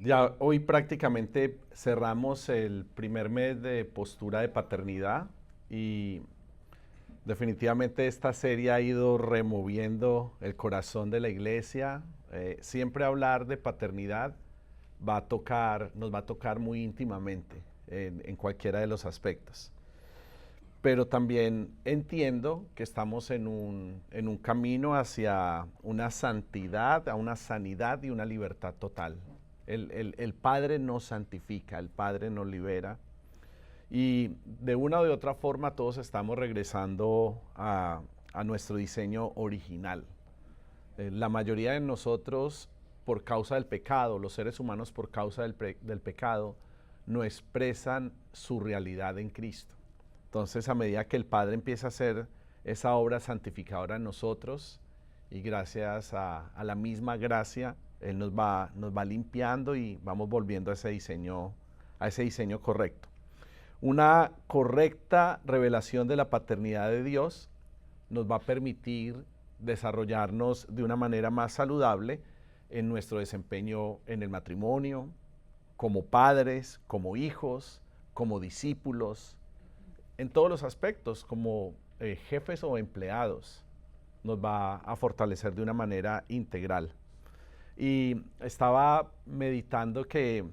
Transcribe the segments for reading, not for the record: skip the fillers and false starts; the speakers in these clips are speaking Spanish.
Ya hoy prácticamente cerramos el primer mes de postura de paternidad y definitivamente esta serie ha ido removiendo el corazón de la iglesia. Siempre hablar de paternidad nos va a tocar muy íntimamente en cualquiera de los aspectos. Pero también entiendo que estamos en un camino hacia una santidad, a una sanidad y una libertad total. El Padre nos santifica, el Padre nos libera. Y de una o de otra forma todos estamos regresando a nuestro diseño original. La mayoría de nosotros, por causa del pecado, los seres humanos por causa del pecado, no expresan su realidad en Cristo. Entonces, a medida que el Padre empieza a hacer esa obra santificadora en nosotros, y gracias a la misma gracia, Él nos va limpiando y vamos volviendo a ese diseño correcto. Una correcta revelación de la paternidad de Dios nos va a permitir desarrollarnos de una manera más saludable en nuestro desempeño en el matrimonio, como padres, como hijos, como discípulos, en todos los aspectos, como jefes o empleados. Nos va a fortalecer de una manera integral. Y estaba meditando que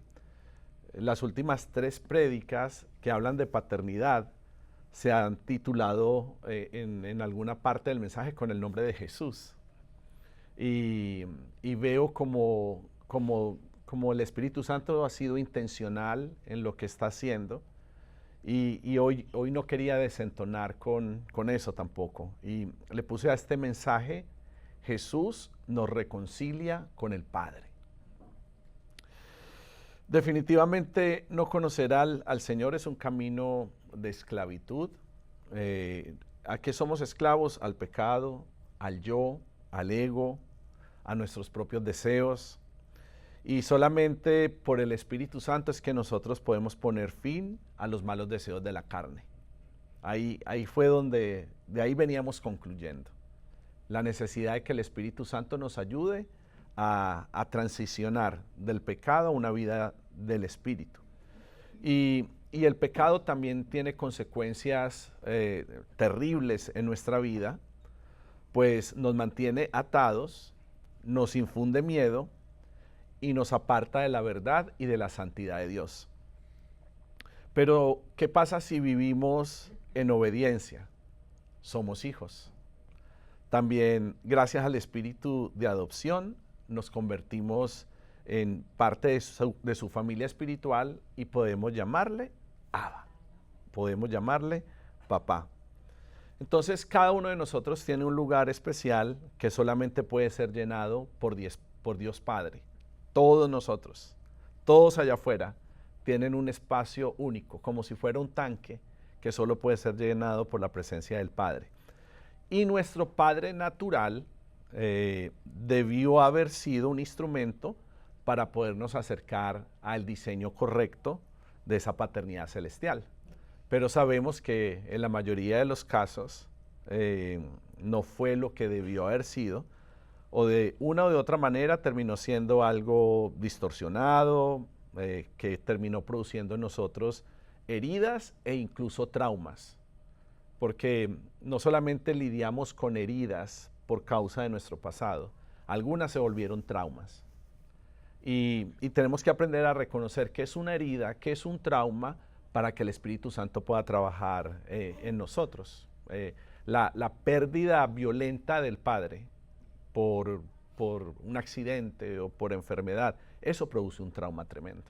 las últimas 3 prédicas que hablan de paternidad se han titulado en alguna parte del mensaje con el nombre de Jesús. Y veo como el Espíritu Santo ha sido intencional en lo que está haciendo. Y hoy no quería desentonar con eso tampoco. Y le puse a este mensaje: Jesús nos reconcilia con el Padre. Definitivamente no conocer al Señor es un camino de esclavitud. ¿A qué somos esclavos? Al pecado, al yo, al ego, a nuestros propios deseos. Y solamente por el Espíritu Santo es que nosotros podemos poner fin a los malos deseos de la carne. Ahí fue de ahí veníamos concluyendo. La necesidad de que el Espíritu Santo nos ayude a transicionar del pecado a una vida del Espíritu. Y el pecado también tiene consecuencias terribles en nuestra vida, pues nos mantiene atados, nos infunde miedo y nos aparta de la verdad y de la santidad de Dios. Pero, ¿qué pasa si vivimos en obediencia? Somos hijos. También, gracias al espíritu de adopción, nos convertimos en parte de su familia espiritual y podemos llamarle Abba, podemos llamarle papá. Entonces, cada uno de nosotros tiene un lugar especial que solamente puede ser llenado por Dios Padre. Todos nosotros, todos allá afuera, tienen un espacio único, como si fuera un tanque que solo puede ser llenado por la presencia del Padre. Y nuestro Padre natural debió haber sido un instrumento para podernos acercar al diseño correcto de esa paternidad celestial. Pero sabemos que en la mayoría de los casos no fue lo que debió haber sido, o de una o de otra manera terminó siendo algo distorsionado, que terminó produciendo en nosotros heridas e incluso traumas. Porque no solamente lidiamos con heridas por causa de nuestro pasado, algunas se volvieron traumas. Y tenemos que aprender a reconocer qué es una herida, qué es un trauma, para que el Espíritu Santo pueda trabajar en nosotros. La pérdida violenta del Padre por un accidente o por enfermedad, eso produce un trauma tremendo.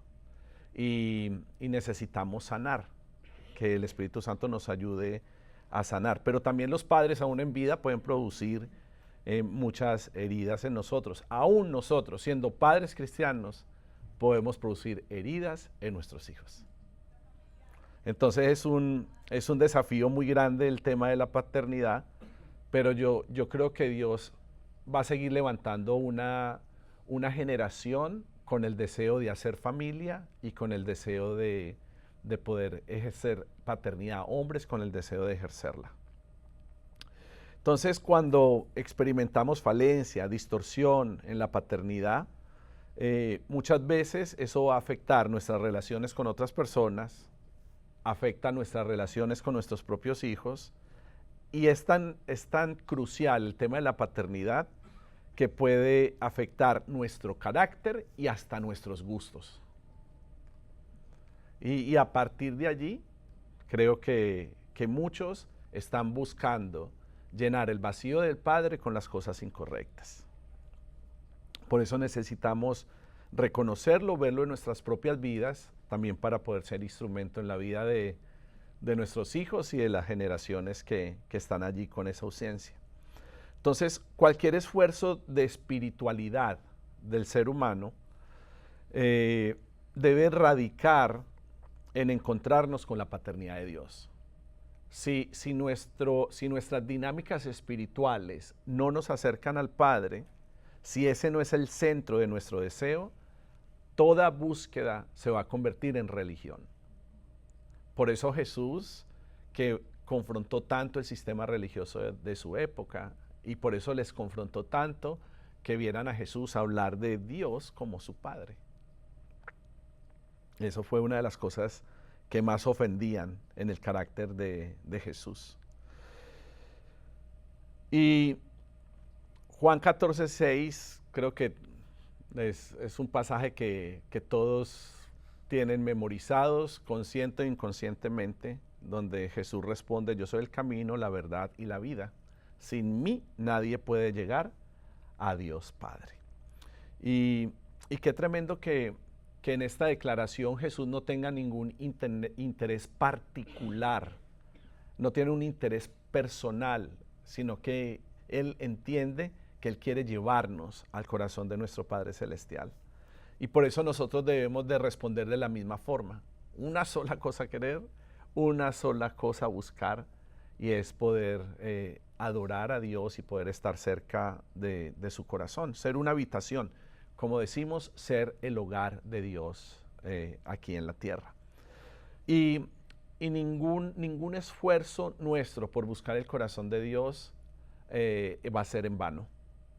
Y necesitamos sanar, que el Espíritu Santo nos ayude a sanar. Pero también los padres, aún en vida, pueden producir muchas heridas en nosotros. Aún nosotros, siendo padres cristianos, podemos producir heridas en nuestros hijos. Entonces es un desafío muy grande el tema de la paternidad, pero yo creo que Dios va a seguir levantando una generación con el deseo de hacer familia y con el deseo de poder ejercer paternidad, hombres con el deseo de ejercerla. Entonces, cuando experimentamos falencia, distorsión en la paternidad, Muchas veces eso va a afectar nuestras relaciones con otras personas, afecta nuestras relaciones con nuestros propios hijos, y es tan crucial el tema de la paternidad que puede afectar nuestro carácter y hasta nuestros gustos. Y a partir de allí, creo que muchos están buscando llenar el vacío del Padre con las cosas incorrectas. Por eso necesitamos reconocerlo, verlo en nuestras propias vidas, también para poder ser instrumento en la vida de nuestros hijos y de las generaciones que están allí con esa ausencia. Entonces, cualquier esfuerzo de espiritualidad del ser humano debe radicar en encontrarnos con la paternidad de Dios. Si nuestras dinámicas espirituales no nos acercan al Padre, si ese no es el centro de nuestro deseo, toda búsqueda se va a convertir en religión. Por eso Jesús, que confrontó tanto el sistema religioso de su época, y por eso les confrontó tanto que vieran a Jesús hablar de Dios como su Padre. Eso fue una de las cosas que más ofendían en el carácter de Jesús. Y Juan 14:6 creo que es un pasaje que todos tienen memorizados, consciente e inconscientemente, donde Jesús responde: yo soy el camino, la verdad y la vida. Sin mí nadie puede llegar a Dios Padre. Y qué tremendo que en esta declaración Jesús no tenga ningún interés particular, no tiene un interés personal, sino que Él entiende que Él quiere llevarnos al corazón de nuestro Padre Celestial. Y por eso nosotros debemos de responder de la misma forma. Una sola cosa querer, una sola cosa buscar, y es poder adorar a Dios y poder estar cerca de su corazón, ser una habitación. Como decimos, ser el hogar de Dios aquí en la tierra. Y ningún esfuerzo nuestro por buscar el corazón de Dios va a ser en vano,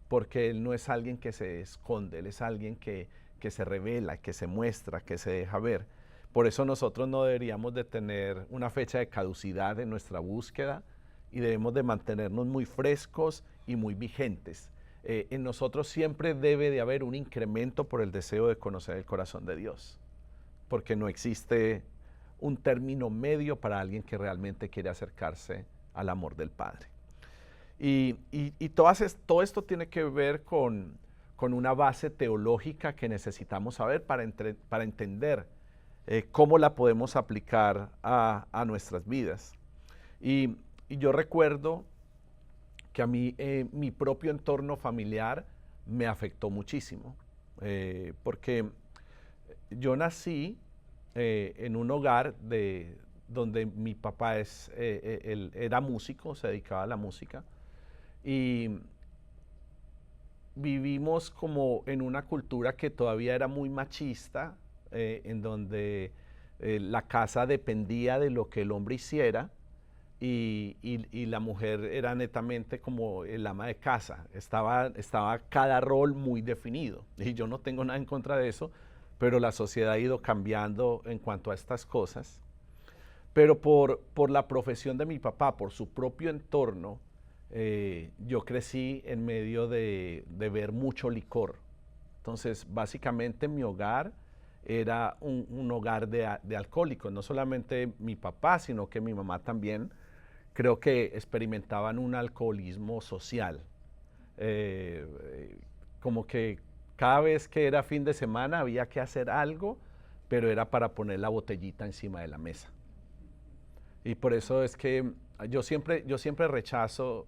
porque Él no es alguien que se esconde, Él es alguien que se revela, que se muestra, que se deja ver. Por eso nosotros no deberíamos de tener una fecha de caducidad en nuestra búsqueda y debemos de mantenernos muy frescos y muy vigentes. En nosotros siempre debe de haber un incremento por el deseo de conocer el corazón de Dios, porque no existe un término medio para alguien que realmente quiere acercarse al amor del Padre. Y todo esto tiene que ver con una base teológica que necesitamos saber para entender cómo la podemos aplicar a nuestras vidas. Y yo recuerdo que a mí mi propio entorno familiar me afectó muchísimo, porque yo nací en un hogar donde mi papá él era músico, se dedicaba a la música, y vivimos como en una cultura que todavía era muy machista, en donde la casa dependía de lo que el hombre hiciera, y la mujer era netamente como el ama de casa. Estaba cada rol muy definido. Y yo no tengo nada en contra de eso, pero la sociedad ha ido cambiando en cuanto a estas cosas. Pero por la profesión de mi papá, por su propio entorno, yo crecí en medio de ver mucho licor. Entonces, básicamente mi hogar era un hogar de alcohólicos. No solamente mi papá, sino que mi mamá también. Creo que experimentaban un alcoholismo social. Como que cada vez que era fin de semana había que hacer algo, pero era para poner la botellita encima de la mesa. Y por eso es que yo siempre rechazo,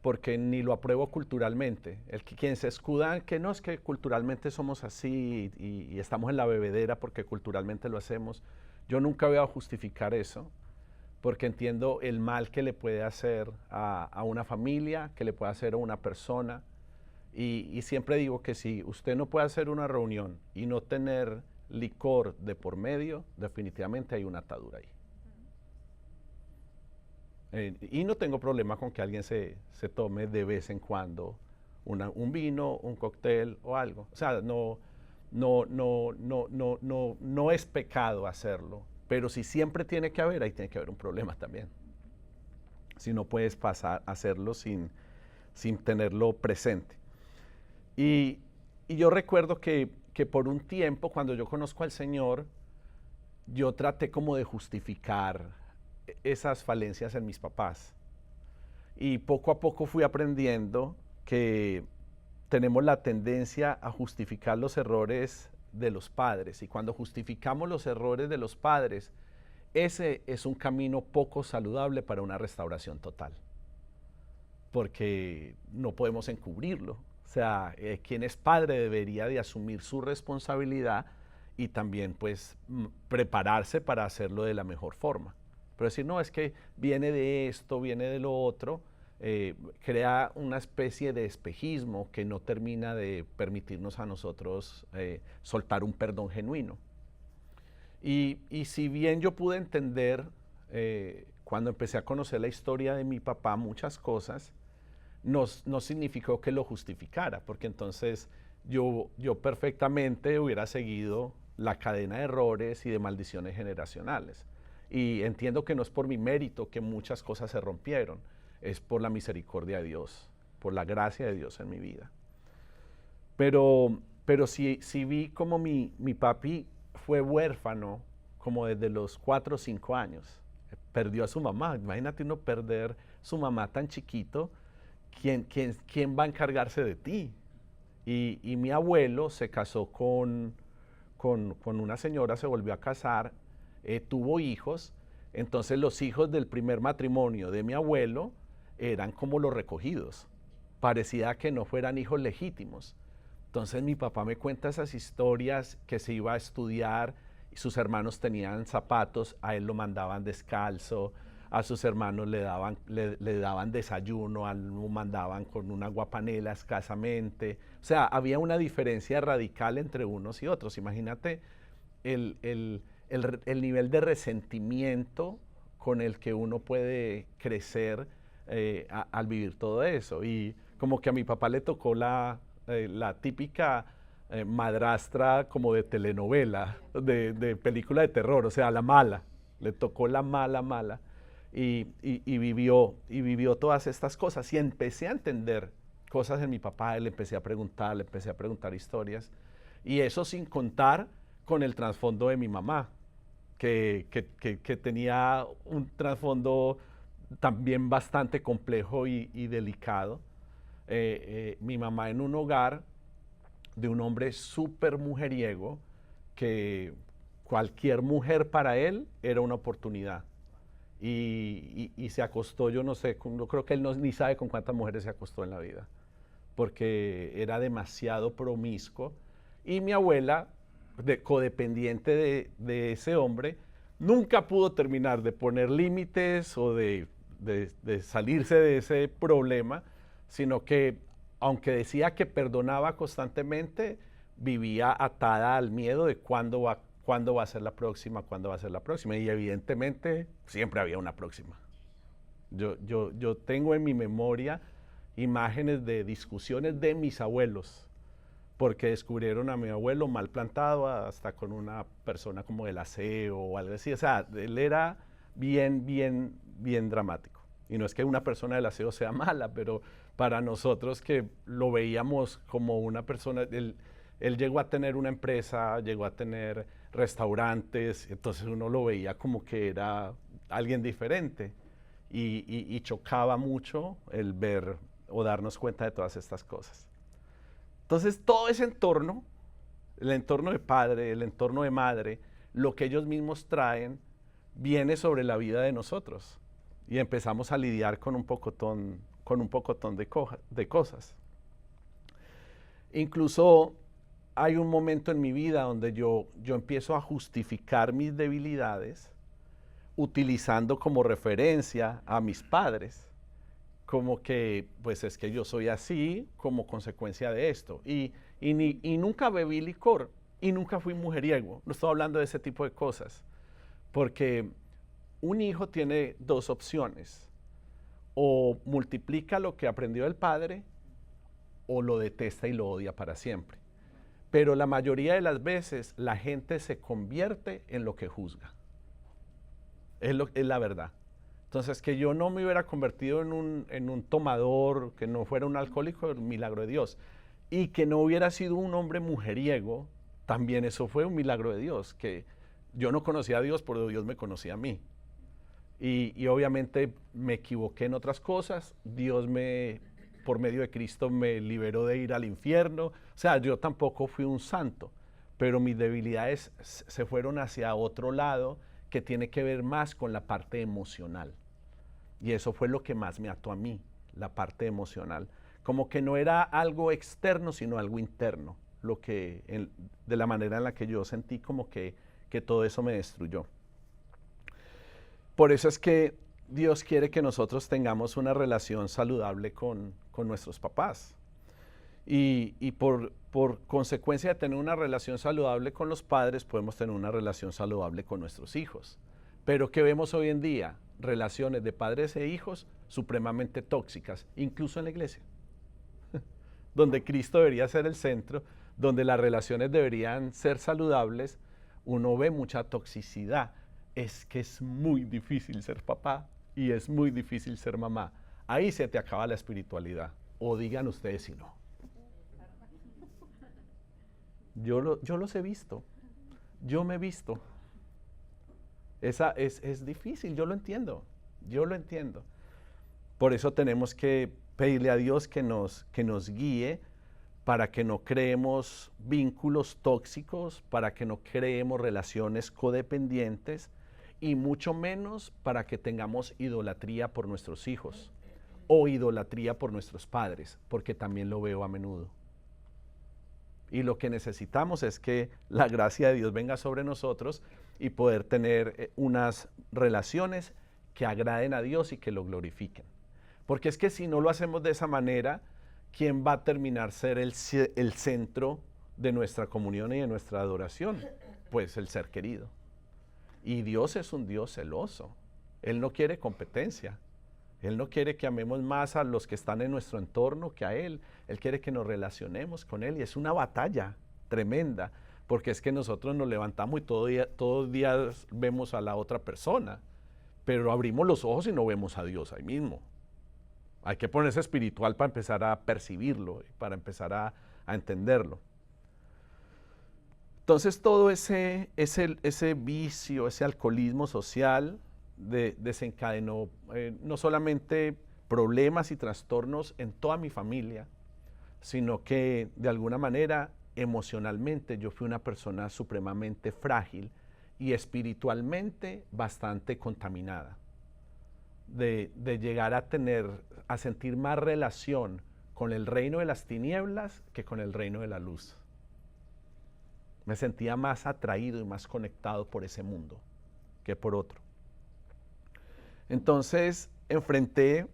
porque ni lo apruebo culturalmente. Quien se escuda que no, es que culturalmente somos así y estamos en la bebedera porque culturalmente lo hacemos. Yo nunca voy a justificar eso, porque entiendo el mal que le puede hacer a una familia, que le puede hacer a una persona. Y siempre digo que si usted no puede hacer una reunión y no tener licor de por medio, definitivamente hay una atadura ahí. Y no tengo problema con que alguien se tome de vez en cuando un vino, un cóctel o algo. O sea, no no es pecado hacerlo, pero si siempre tiene que haber, ahí tiene que haber un problema también. Si no puedes pasar a hacerlo sin tenerlo presente. Y yo recuerdo que por un tiempo, cuando yo conozco al Señor, yo traté como de justificar esas falencias en mis papás. Y poco a poco fui aprendiendo que tenemos la tendencia a justificar los errores de los padres. Y cuando justificamos los errores de los padres, ese es un camino poco saludable para una restauración total. Porque no podemos encubrirlo. O sea, quien es padre debería de asumir su responsabilidad y también pues prepararse para hacerlo de la mejor forma. Pero decir, no, es que viene de esto, viene de lo otro, crea una especie de espejismo que no termina de permitirnos a nosotros soltar un perdón genuino. Y si bien yo pude entender cuando empecé a conocer la historia de mi papá muchas cosas, no significó que lo justificara, porque entonces yo perfectamente hubiera seguido la cadena de errores y de maldiciones generacionales. Y entiendo que no es por mi mérito que muchas cosas se rompieron, es por la misericordia de Dios, por la gracia de Dios en mi vida. Pero sí vi como mi papi fue huérfano como desde los 4 o 5 años. Perdió a su mamá. Imagínate uno perder su mamá tan chiquito. ¿Quién va a encargarse de ti? Y mi abuelo se casó con una señora, se volvió a casar, tuvo hijos. Entonces los hijos del primer matrimonio de mi abuelo eran como los recogidos. Parecía que no fueran hijos legítimos. Entonces mi papá me cuenta esas historias que se iba a estudiar y sus hermanos tenían zapatos, a él lo mandaban descalzo, a sus hermanos le daban desayuno, a él lo mandaban con una aguapanela escasamente. O sea, había una diferencia radical entre unos y otros. Imagínate el nivel de resentimiento con el que uno puede crecer al vivir todo eso. Y como que a mi papá le tocó la típica madrastra como de telenovela, de película de terror, o sea, la mala. Le tocó la mala. Y vivió todas estas cosas. Y empecé a entender cosas en mi papá, le empecé a preguntar historias. Y eso sin contar con el trasfondo de mi mamá, que tenía un trasfondo también bastante complejo y delicado. Mi mamá en un hogar de un hombre súper mujeriego, que cualquier mujer para él era una oportunidad. Y se acostó, yo no sé, yo creo que él ni sabe con cuántas mujeres se acostó en la vida, porque era demasiado promiscuo. Y mi abuela, codependiente de ese hombre, nunca pudo terminar de poner límites o de salirse de ese problema, sino que aunque decía que perdonaba constantemente, vivía atada al miedo de cuándo va a ser la próxima, y evidentemente siempre había una próxima. Yo tengo en mi memoria imágenes de discusiones de mis abuelos, porque descubrieron a mi abuelo mal plantado hasta con una persona como del aseo o algo así. O sea, él era bien dramático. Y no es que una persona del aseo sea mala, pero para nosotros que lo veíamos como una persona, él llegó a tener una empresa, llegó a tener restaurantes, entonces uno lo veía como que era alguien diferente y chocaba mucho el ver o darnos cuenta de todas estas cosas. Entonces todo ese entorno, el entorno de padre, el entorno de madre, lo que ellos mismos traen, viene sobre la vida de nosotros y empezamos a lidiar con un pocotón de cosas. Incluso hay un momento en mi vida donde yo empiezo a justificar mis debilidades utilizando como referencia a mis padres, como que pues es que yo soy así como consecuencia de esto. Y nunca bebí licor y nunca fui mujeriego. No estoy hablando de ese tipo de cosas, porque un hijo tiene dos opciones: o multiplica lo que aprendió del padre, o lo detesta y lo odia para siempre. pero la mayoría de las veces la gente se convierte en lo que juzga. Es la verdad. Entonces, que yo no me hubiera convertido en un tomador, que no fuera un alcohólico, el milagro de Dios. Y que no hubiera sido un hombre mujeriego, también eso fue un milagro de Dios, que yo no conocía a Dios, pero Dios me conocía a mí. Y obviamente me equivoqué en otras cosas, por medio de Cristo me liberó de ir al infierno. O sea, yo tampoco fui un santo, pero mis debilidades se fueron hacia otro lado, que tiene que ver más con la parte emocional. Y eso fue lo que más me ató a mí, la parte emocional. Como que no era algo externo, sino algo interno, de la manera en la que yo sentí como que todo eso me destruyó. Por eso es que Dios quiere que nosotros tengamos una relación saludable con nuestros papás. Y por consecuencia de tener una relación saludable con los padres, podemos tener una relación saludable con nuestros hijos. Pero ¿qué vemos hoy en día? Relaciones de padres e hijos supremamente tóxicas, incluso en la iglesia, donde Cristo debería ser el centro, donde las relaciones deberían ser saludables. Uno ve mucha toxicidad. Es que es muy difícil ser papá y es muy difícil ser mamá. Ahí se te acaba la espiritualidad. O digan ustedes si no. Yo los he visto. Yo me he visto. Es difícil, yo lo entiendo. Yo lo entiendo. Por eso tenemos que pedirle a Dios que nos guíe, para que no creemos vínculos tóxicos, para que no creemos relaciones codependientes, y mucho menos para que tengamos idolatría por nuestros hijos o idolatría por nuestros padres, porque también lo veo a menudo. Y lo que necesitamos es que la gracia de Dios venga sobre nosotros y poder tener unas relaciones que agraden a Dios y que lo glorifiquen. Porque es que si no lo hacemos de esa manera, ¿quién va a terminar ser el centro de nuestra comunión y de nuestra adoración? Pues el ser querido. Y Dios es un Dios celoso. Él no quiere competencia. Él no quiere que amemos más a los que están en nuestro entorno que a Él. Él quiere que nos relacionemos con Él, y es una batalla tremenda, porque es que nosotros nos levantamos y todos los días vemos a la otra persona, pero abrimos los ojos y no vemos a Dios ahí mismo. Hay que ponerse espiritual para empezar a percibirlo, para empezar a entenderlo. Entonces todo ese vicio, ese alcoholismo social desencadenó no solamente problemas y trastornos en toda mi familia, sino que de alguna manera emocionalmente yo fui una persona supremamente frágil y espiritualmente bastante contaminada. De llegar a sentir más relación con el reino de las tinieblas que con el reino de la luz. Me sentía más atraído y más conectado por ese mundo que por otro. Entonces enfrenté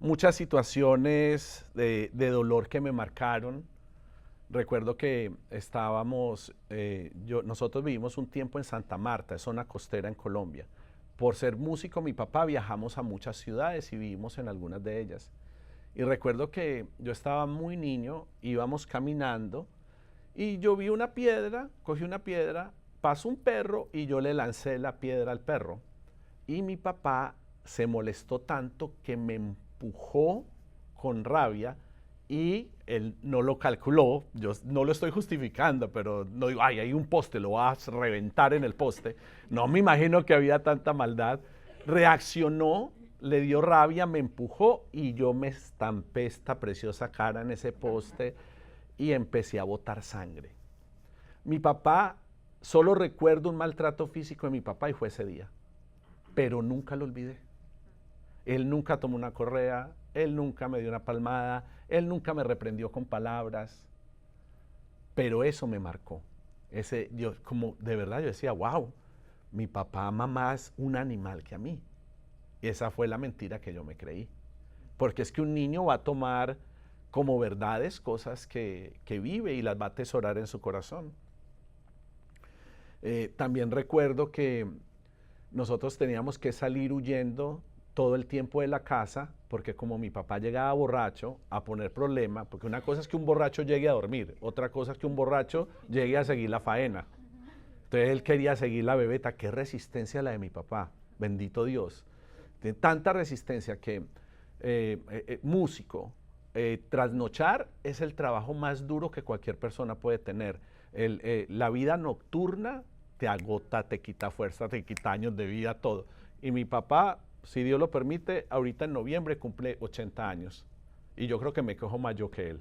muchas situaciones de dolor que me marcaron. Recuerdo que nosotros vivimos un tiempo en Santa Marta, es zona costera en Colombia. Por ser músico, mi papá, viajamos a muchas ciudades y vivimos en algunas de ellas. Y recuerdo que yo estaba muy niño, íbamos caminando y yo vi una piedra, cogí una piedra, pasó un perro y yo le lancé la piedra al perro. Y mi papá se molestó tanto que me empujó con rabia y él no lo calculó. Yo no lo estoy justificando, pero no digo, ay, hay un poste, lo vas a reventar en el poste. No me imagino que había tanta maldad. Reaccionó, le dio rabia, me empujó y yo me estampé esta preciosa cara en ese poste y empecé a botar sangre. Mi papá, solo recuerdo un maltrato físico de mi papá y fue ese día, pero nunca lo olvidé. Él nunca tomó una correa, él nunca me dio una palmada, él nunca me reprendió con palabras, pero eso me marcó. De verdad yo decía, wow, mi papá ama más un animal que a mí. Y esa fue la mentira que yo me creí. Porque es que un niño va a tomar como verdades cosas que vive y las va a atesorar en su corazón. También recuerdo que nosotros teníamos que salir huyendo todo el tiempo de la casa, porque como mi papá llegaba borracho a poner problema, porque una cosa es que un borracho llegue a dormir, otra cosa es que un borracho llegue a seguir la faena. Entonces él quería seguir la bebeta. Qué resistencia la de mi papá, bendito Dios. Tiene tanta resistencia que músico, trasnochar es el trabajo más duro que cualquier persona puede tener. La vida nocturna te agota, te quita fuerza, te quita años de vida, todo. Y mi papá, si Dios lo permite, ahorita en noviembre cumple 80 años. Y yo creo que me cojo más yo que él.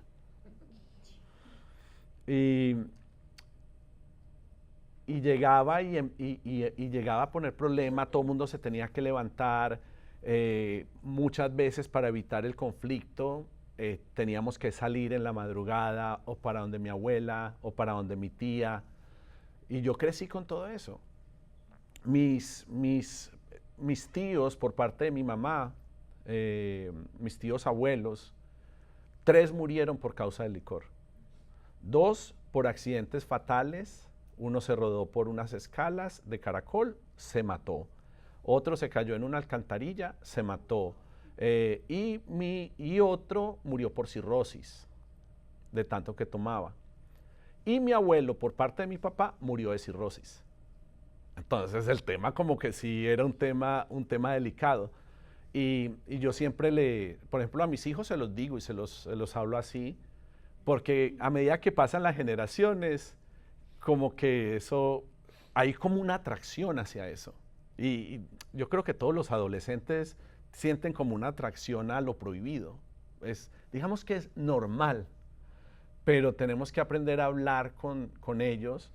Y llegaba y llegaba a poner problema, todo el mundo se tenía que levantar, muchas veces para evitar el conflicto teníamos que salir en la madrugada o para donde mi abuela o para donde mi tía, y yo crecí con todo eso. Mis tíos por parte de mi mamá, mis tíos abuelos, 3 murieron por causa del licor, 2 por accidentes fatales. Uno se rodó por unas escalas de caracol, se mató. Otro se cayó en una alcantarilla, se mató. Y otro murió por cirrosis, de tanto que tomaba. Y mi abuelo, por parte de mi papá, murió de cirrosis. Entonces el tema como que sí era un tema delicado. Y yo siempre por ejemplo, a mis hijos se los digo y se los hablo así, porque a medida que pasan las generaciones, como que eso, hay como una atracción hacia eso. Y yo creo que todos los adolescentes sienten como una atracción a lo prohibido. Digamos que es normal, pero tenemos que aprender a hablar con ellos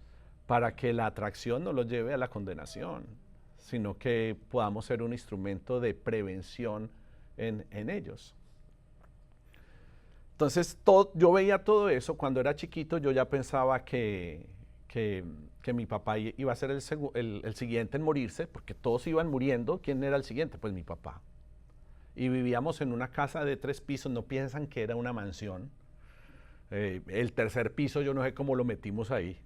para que la atracción no los lleve a la condenación, sino que podamos ser un instrumento de prevención en ellos. Entonces, yo veía todo eso. Cuando era chiquito yo ya pensaba que mi papá iba a ser el siguiente en morirse, porque todos iban muriendo. ¿Quién era el siguiente? Pues mi papá. Y vivíamos en una casa de 3 pisos, no piensan que era una mansión. El tercer piso yo no sé cómo lo metimos ahí.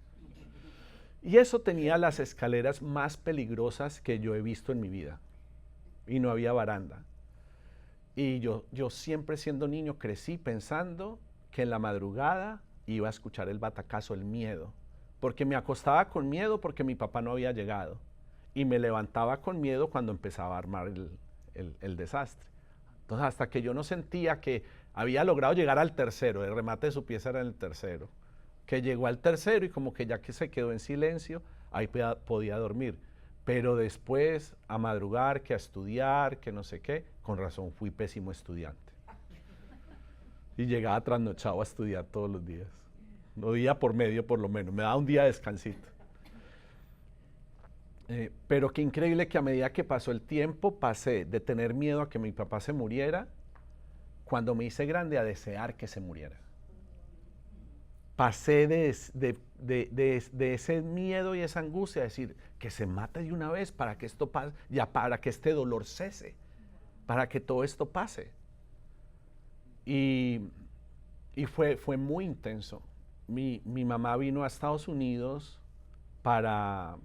Y eso tenía las escaleras más peligrosas que yo he visto en mi vida. Y no había baranda. Y yo siempre siendo niño crecí pensando que en la madrugada iba a escuchar el batacazo, el miedo. Porque me acostaba con miedo porque mi papá no había llegado. Y me levantaba con miedo cuando empezaba a armar el desastre. Entonces, hasta que yo no sentía que había logrado llegar al tercero, el remate de su pieza era en el tercero, que llegó al tercero y como que ya que se quedó en silencio, ahí podía dormir. Pero después, a madrugar, que a estudiar, que no sé qué, con razón fui pésimo estudiante. Y llegaba trasnochado a estudiar todos los días. No día por medio por lo menos, me daba un día de descansito. Pero qué increíble que a medida que pasó el tiempo, pasé de tener miedo a que mi papá se muriera, cuando me hice grande, a desear que se muriera. Pasé de ese miedo y esa angustia a decir que se mate de una vez para que esto pase, ya para que este dolor cese, para que todo esto pase. Y fue muy intenso. Mi mamá vino a Estados Unidos para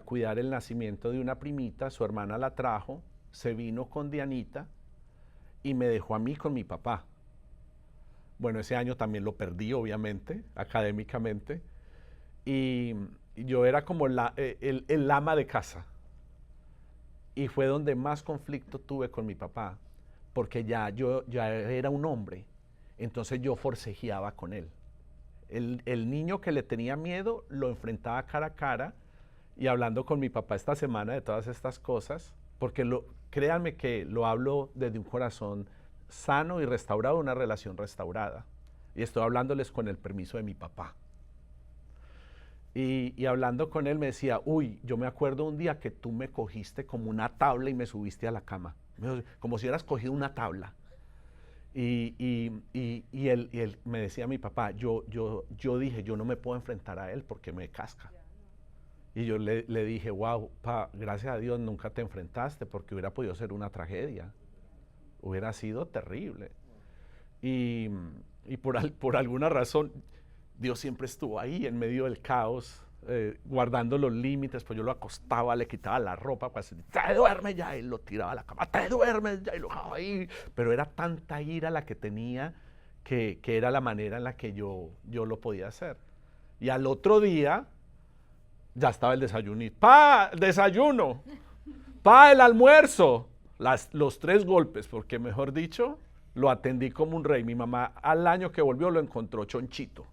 cuidar el nacimiento de una primita. Su hermana la trajo, se vino con Dianita y me dejó a mí con mi papá. Bueno, ese año también lo perdí, obviamente, académicamente. Y yo era como el ama de casa. Y fue donde más conflicto tuve con mi papá, porque yo ya era un hombre. Entonces yo forcejeaba con él. El niño que le tenía miedo lo enfrentaba cara a cara, y hablando con mi papá esta semana de todas estas cosas, porque créanme que lo hablo desde un corazón sano y restaurado, una relación restaurada. Y estoy hablándoles con el permiso de mi papá. Y hablando con él me decía, uy, yo me acuerdo un día que tú me cogiste como una tabla y me subiste a la cama. Como si hubieras cogido una tabla. Y él me decía, mi papá, yo dije, yo no me puedo enfrentar a él porque me casca. Y yo le dije, wow, pa, gracias a Dios nunca te enfrentaste, porque hubiera podido ser una tragedia. Hubiera sido terrible. Y por alguna razón, Dios siempre estuvo ahí en medio del caos guardando los límites, pues yo lo acostaba, le quitaba la ropa, pues, te duerme ya, y lo tiraba a la cama, te duermes ya, y lo dejaba ahí. Pero era tanta ira la que tenía que era la manera en la que yo lo podía hacer. Y al otro día ya estaba el desayunito. ¡Pa! ¡El desayuno! ¡Pa! ¡El almuerzo! Los 3 golpes, porque mejor dicho, lo atendí como un rey. Mi mamá al año que volvió lo encontró chonchito.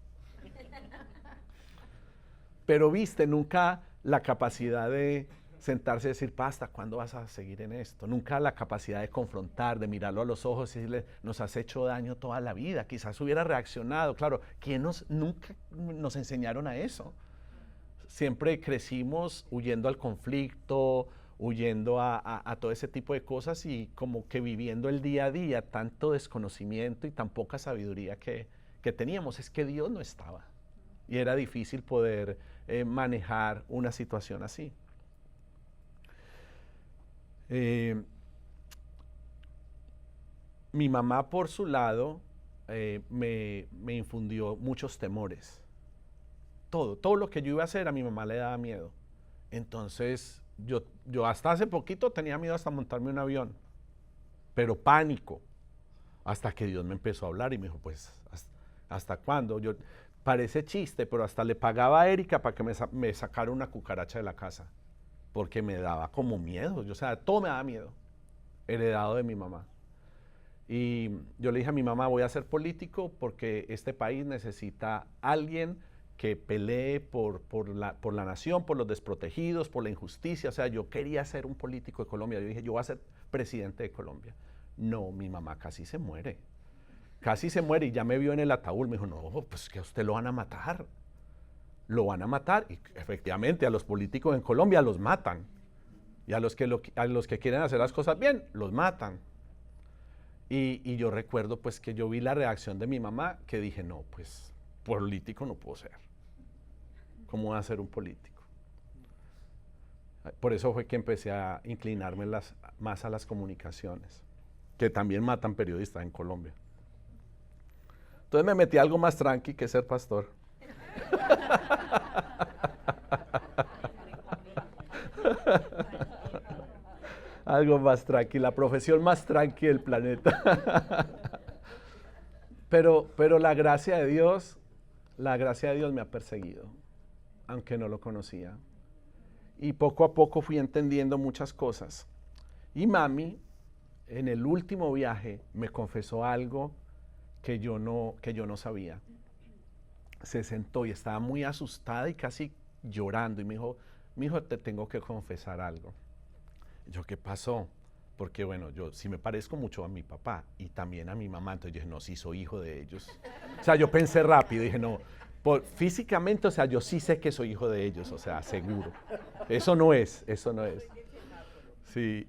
Pero viste, nunca la capacidad de sentarse y decir, ¿hasta cuándo vas a seguir en esto? Nunca la capacidad de confrontar, de mirarlo a los ojos y decirle, nos has hecho daño toda la vida. Quizás hubiera reaccionado. Claro, nunca nos enseñaron a eso? Siempre crecimos huyendo al conflicto, huyendo a todo ese tipo de cosas y como que viviendo el día a día, tanto desconocimiento y tan poca sabiduría que teníamos. Es que Dios no estaba y era difícil poder manejar una situación así. Mi mamá, por su lado, me infundió muchos temores. Todo lo que yo iba a hacer a mi mamá le daba miedo. Entonces, yo hasta hace poquito tenía miedo hasta montarme un avión, pero pánico, hasta que Dios me empezó a hablar y me dijo, pues, ¿hasta cuándo? Parece chiste, pero hasta le pagaba a Erika para que me sacara una cucaracha de la casa, porque me daba como miedo, o sea, todo me daba miedo, heredado de mi mamá. Y yo le dije a mi mamá, voy a ser político porque este país necesita alguien que pelee por la nación, por los desprotegidos, por la injusticia. O sea, yo quería ser un político de Colombia. Yo dije, yo voy a ser presidente de Colombia. No, mi mamá casi se muere. Casi se muere y ya me vio en el ataúd. Me dijo, no, pues que a usted lo van a matar. Lo van a matar. Y efectivamente, a los políticos en Colombia los matan. Y a los que quieren hacer las cosas bien, los matan. Y yo recuerdo pues que yo vi la reacción de mi mamá, que dije, no, pues político no puedo ser. ¿Cómo voy a ser un político? Por eso fue que empecé a inclinarme más a las comunicaciones, que también matan periodistas en Colombia. Entonces me metí a algo más tranqui que ser pastor. Algo más tranqui, la profesión más tranqui del planeta. Pero la gracia de Dios me ha perseguido, aunque no lo conocía. Y poco a poco fui entendiendo muchas cosas. Y mami, en el último viaje, me confesó algo que yo no sabía. Se sentó y estaba muy asustada y casi llorando. Y me dijo, mijo, te tengo que confesar algo. Yo, ¿qué pasó? Porque bueno, yo sí me parezco mucho a mi papá y también a mi mamá. Entonces yo dije, no, sí soy hijo de ellos. O sea, yo pensé rápido, dije, no, físicamente, o sea, yo sí sé que soy hijo de ellos, o sea, seguro. Eso no es. Sí,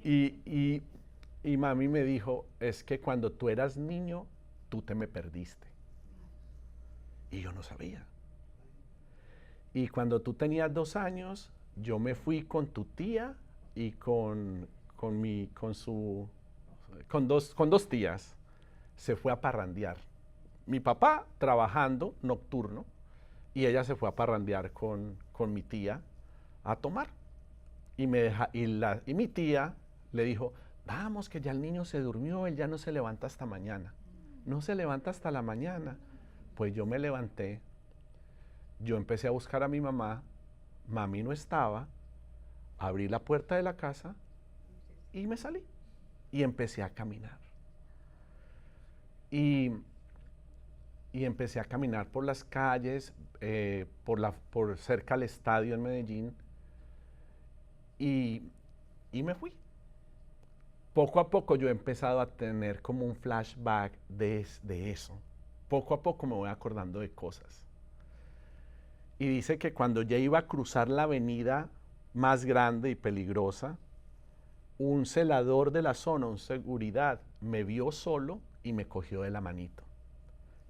y mami me dijo, es que cuando tú eras niño, tú te me perdiste. Y yo no sabía. Y cuando tú tenías 2 años, yo me fui con tu tía y con dos tías, se fue a parrandear. Mi papá trabajando nocturno y ella se fue a parrandear con mi tía a tomar. Y mi tía le dijo, vamos que ya el niño se durmió, él ya no se levanta hasta mañana. No se levanta hasta la mañana. Pues yo me levanté, yo empecé a buscar a mi mamá, mami no estaba, abrí la puerta de la casa y me salí y empecé a caminar. Y empecé a caminar por las calles, por cerca al estadio en Medellín y me fui. Poco a poco yo he empezado a tener como un flashback de eso. Poco a poco me voy acordando de cosas. Y dice que cuando ya iba a cruzar la avenida más grande y peligrosa, un celador de la zona, un seguridad, me vio solo y me cogió de la manito.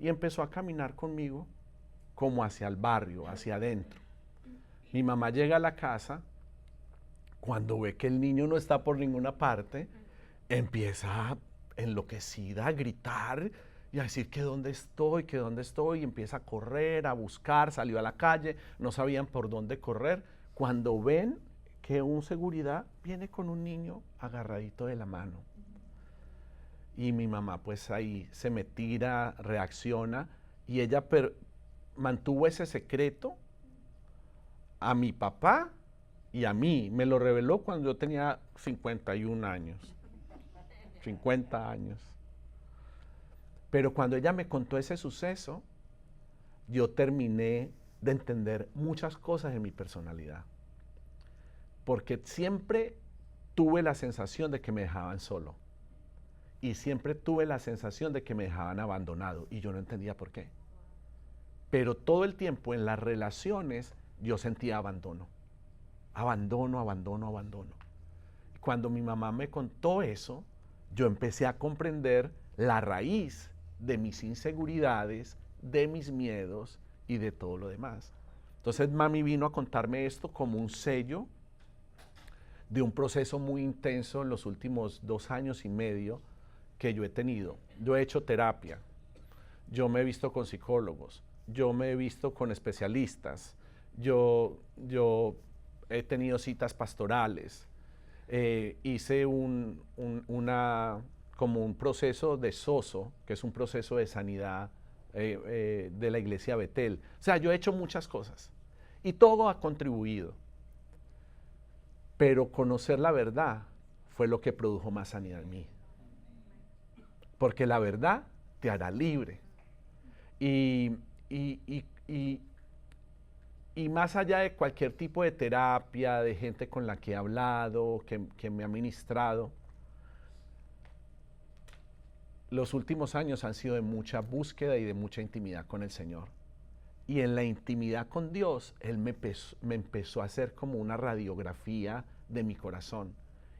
Y empezó a caminar conmigo como hacia el barrio, hacia adentro. Mi mamá llega a la casa, cuando ve que el niño no está por ninguna parte, empieza enloquecida a gritar y a decir que dónde estoy, y empieza a correr, a buscar, salió a la calle, no sabían por dónde correr, cuando ven que un seguridad viene con un niño agarradito de la mano. Y mi mamá pues ahí se me tira, reacciona, y ella mantuvo ese secreto a mi papá y a mí. Me lo reveló cuando yo tenía 51 años, 50 años. Pero cuando ella me contó ese suceso, yo terminé de entender muchas cosas en mi personalidad. Porque siempre tuve la sensación de que me dejaban solo. Y siempre tuve la sensación de que me dejaban abandonado. Y yo no entendía por qué. Pero todo el tiempo en las relaciones yo sentía abandono. Abandono, abandono, abandono. Cuando mi mamá me contó eso, yo empecé a comprender la raíz de mis inseguridades, de mis miedos y de todo lo demás. Entonces mami vino a contarme esto como un sello de un proceso muy intenso en los últimos 2 años y medio que yo he tenido. Yo he hecho terapia, yo me he visto con psicólogos, yo me he visto con especialistas, yo he tenido citas pastorales, hice como un proceso de SOSO, que es un proceso de sanidad de la iglesia Betel. O sea, yo he hecho muchas cosas y todo ha contribuido. Pero conocer la verdad fue lo que produjo más sanidad en mí. Porque la verdad te hará libre. Y más allá de cualquier tipo de terapia, de gente con la que he hablado, que me ha ministrado, los últimos años han sido de mucha búsqueda y de mucha intimidad con el Señor. Y en la intimidad con Dios, Él me empezó a hacer como una radiografía de mi corazón.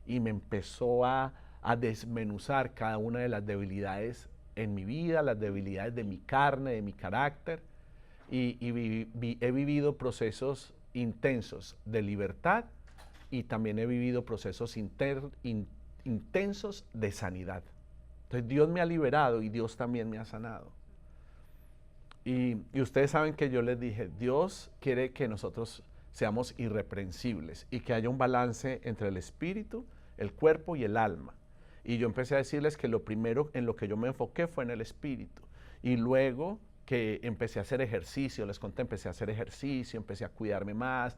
Y me empezó a desmenuzar cada una de las debilidades en mi vida, las debilidades de mi carne, de mi carácter. Y he vivido procesos intensos de libertad y también he vivido procesos intensos de sanidad. Entonces Dios me ha liberado y Dios también me ha sanado. Y ustedes saben que yo les dije, Dios quiere que nosotros seamos irreprensibles y que haya un balance entre el espíritu, el cuerpo y el alma. Y yo empecé a decirles que lo primero en lo que yo me enfoqué fue en el espíritu. Y luego que empecé a hacer ejercicio, les conté, empecé a hacer ejercicio, empecé a cuidarme más.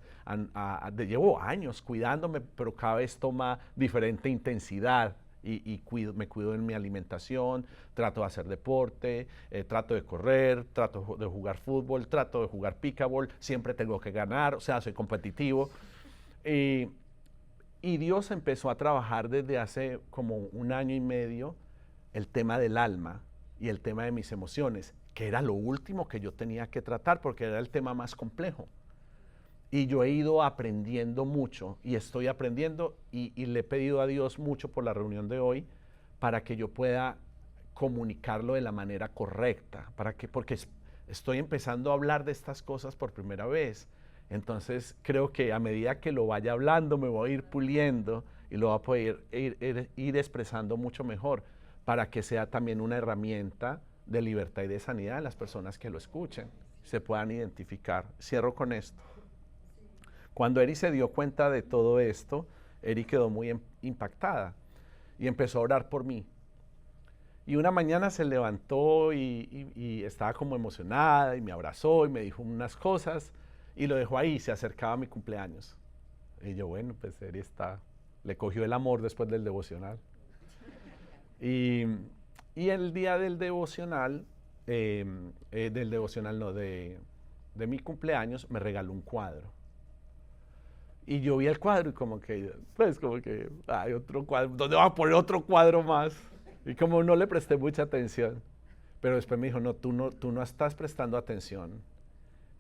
Llevo años cuidándome, pero cada vez toma diferente intensidad. Me cuido en mi alimentación, trato de hacer deporte, trato de correr, trato de jugar fútbol, trato de jugar pickleball, siempre tengo que ganar, o sea, soy competitivo. Y Dios empezó a trabajar desde hace como 1 año y medio el tema del alma y el tema de mis emociones, que era lo último que yo tenía que tratar porque era el tema más complejo. Y yo he ido aprendiendo mucho y estoy aprendiendo y le he pedido a Dios mucho por la reunión de hoy para que yo pueda comunicarlo de la manera correcta, porque estoy empezando a hablar de estas cosas por primera vez. Entonces creo que a medida que lo vaya hablando me voy a ir puliendo y lo voy a poder ir expresando mucho mejor para que sea también una herramienta de libertad y de sanidad en las personas que lo escuchen, se puedan identificar. Cierro con esto. Cuando Eri se dio cuenta de todo esto, Eri quedó muy impactada y empezó a orar por mí. Y una mañana se levantó y estaba como emocionada y me abrazó y me dijo unas cosas y lo dejó ahí, se acercaba a mi cumpleaños. Y yo, bueno, pues Eri le cogió el amor después del devocional. Y el día del devocional, de mi cumpleaños, me regaló un cuadro. Y yo vi el cuadro y como que hay otro cuadro, ¿dónde va a poner otro cuadro más? Y como no le presté mucha atención. Pero después me dijo, no, tú no estás prestando atención.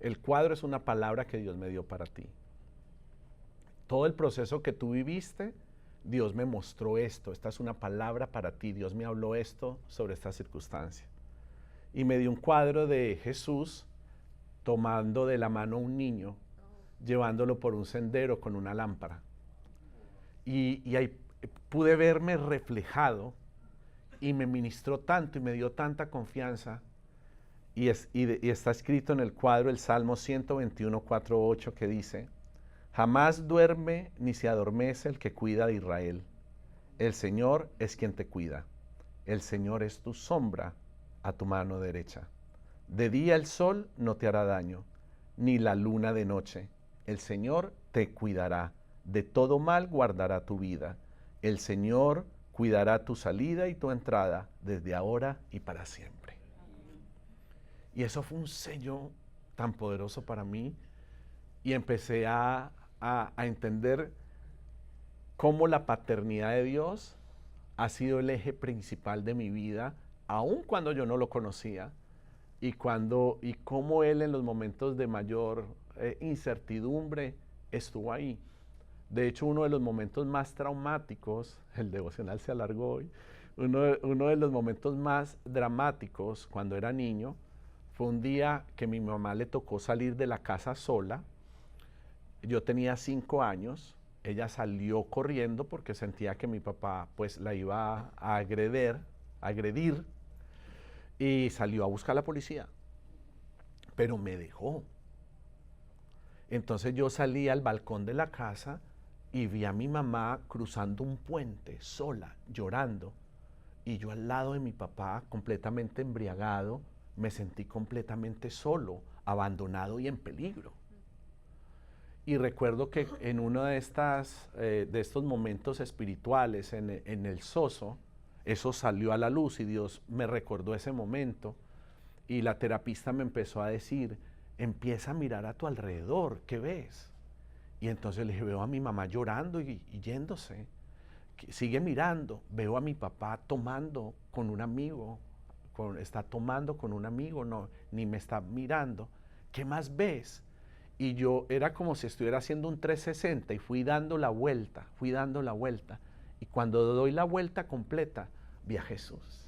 El cuadro es una palabra que Dios me dio para ti. Todo el proceso que tú viviste, Dios me mostró esto. Esta es una palabra para ti. Dios me habló esto sobre esta circunstancia. Y me dio un cuadro de Jesús tomando de la mano a un niño, llevándolo por un sendero con una lámpara. Y ahí pude verme reflejado y me ministró tanto y me dio tanta confianza. Y está escrito en el cuadro el Salmo 121, 4, 8, que dice: jamás duerme ni se adormece el que cuida de Israel. El Señor es quien te cuida. El Señor es tu sombra a tu mano derecha. De día el sol no te hará daño, ni la luna de noche. El Señor te cuidará. De todo mal guardará tu vida. El Señor cuidará tu salida y tu entrada desde ahora y para siempre. Y eso fue un sello tan poderoso para mí, y empecé a entender cómo la paternidad de Dios ha sido el eje principal de mi vida, aun cuando yo no lo conocía, y cómo Él en los momentos de mayor incertidumbre estuvo ahí. De hecho, uno de los momentos más traumáticos, el devocional se alargó hoy, uno de los momentos más dramáticos cuando era niño, fue un día que mi mamá le tocó salir de la casa sola. Yo tenía 5 años, ella salió corriendo porque sentía que mi papá pues la iba a agredir, y salió a buscar a la policía, pero me dejó. Entonces yo salí al balcón de la casa y vi a mi mamá cruzando un puente sola, llorando, y yo al lado de mi papá completamente embriagado. Me sentí completamente solo, abandonado y en peligro. Y recuerdo que en uno de estos momentos espirituales, en el Soso, eso salió a la luz y Dios me recordó ese momento, y la terapista me empezó a decir: empieza a mirar a tu alrededor, ¿qué ves? Y entonces le dije: veo a mi mamá llorando y yéndose. Sigue mirando, veo a mi papá tomando con un amigo. Está tomando con un amigo, no, ni me está mirando. ¿Qué más ves? Y yo era como si estuviera haciendo un 360 y fui dando la vuelta. Y cuando doy la vuelta completa, vi a Jesús.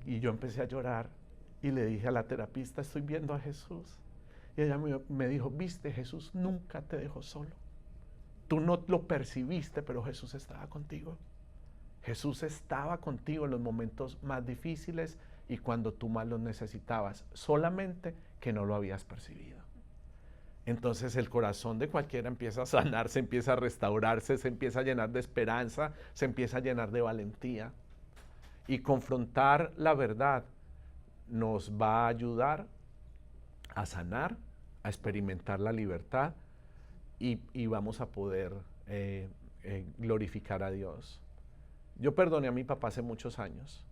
Y yo empecé a llorar y le dije a la terapista: estoy viendo a Jesús. Y ella me dijo: viste, Jesús nunca te dejó solo. Tú no lo percibiste, pero Jesús estaba contigo. Jesús estaba contigo en los momentos más difíciles y cuando tú más los necesitabas, solamente que no lo habías percibido. Entonces el corazón de cualquiera empieza a sanarse, empieza a restaurarse, se empieza a llenar de esperanza, se empieza a llenar de valentía. Y confrontar la verdad nos va a ayudar a sanar, a experimentar la libertad, y vamos a poder glorificar a Dios. Yo perdoné a mi papá hace muchos años.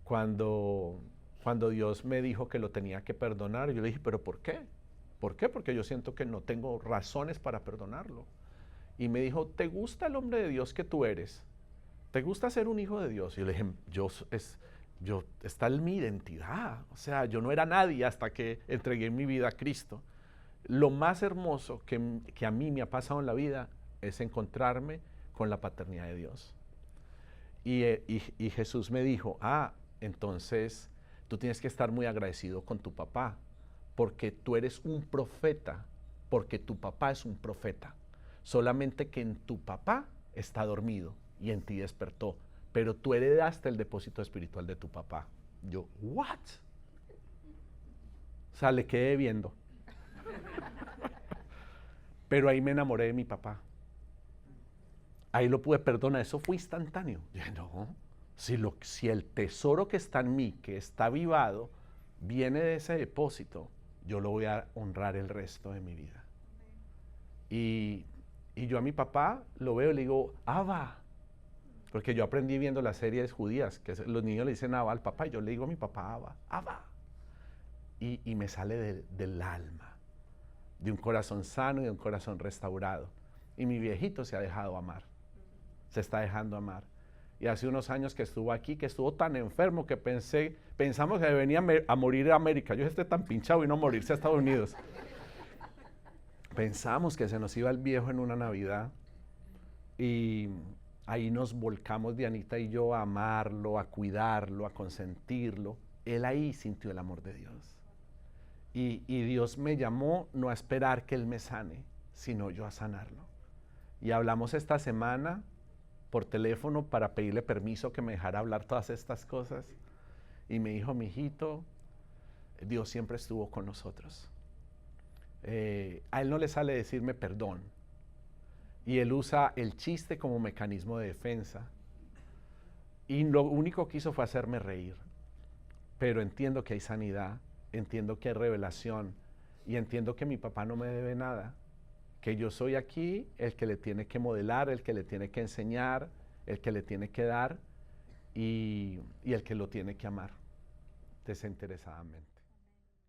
Cuando Dios me dijo que lo tenía que perdonar, yo le dije: ¿pero por qué? ¿Por qué? Porque yo siento que no tengo razones para perdonarlo. Y me dijo: ¿te gusta el hombre de Dios que tú eres? ¿Te gusta ser un hijo de Dios? Y yo le dije: está en mi identidad. O sea, yo no era nadie hasta que entregué mi vida a Cristo. Lo más hermoso que a mí me ha pasado en la vida es encontrarme con la paternidad de Dios. Y Jesús me dijo: entonces tú tienes que estar muy agradecido con tu papá, porque tú eres un profeta, porque tu papá es un profeta. Solamente que en tu papá está dormido y en ti despertó, pero tú heredaste el depósito espiritual de tu papá. Yo: ¿what? O sea, le quedé viendo. Pero ahí me enamoré de mi papá. Ahí lo pude perdonar, eso fue instantáneo. Yo: no, si el tesoro que está en mí, que está avivado, viene de ese depósito, yo lo voy a honrar el resto de mi vida. Y yo a mi papá lo veo y le digo: Abba, porque yo aprendí viendo las series judías, que los niños le dicen Abba al papá, y yo le digo a mi papá: Abba, Abba. Y me sale del alma, de un corazón sano y de un corazón restaurado. Y mi viejito se ha dejado amar. Se está dejando amar. Y hace unos años que estuvo aquí, que estuvo tan enfermo que pensamos que venía a morir a América. Yo esté tan pinchado y no morirse a Estados Unidos. Pensamos que se nos iba el viejo en una Navidad, y ahí nos volcamos Dianita y yo a amarlo, a cuidarlo, a consentirlo. Él ahí sintió el amor de Dios. Y Dios me llamó no a esperar que Él me sane, sino yo a sanarlo. Y hablamos esta semana por teléfono para pedirle permiso que me dejara hablar todas estas cosas. Y me dijo, mijito, Dios siempre estuvo con nosotros. A él no le sale decirme perdón. Y él usa el chiste como mecanismo de defensa. Y lo único que hizo fue hacerme reír. Pero entiendo que hay sanidad, entiendo que hay revelación y entiendo que mi papá no me debe nada. Que yo soy aquí el que le tiene que modelar, el que le tiene que enseñar, el que le tiene que dar y el que lo tiene que amar desinteresadamente.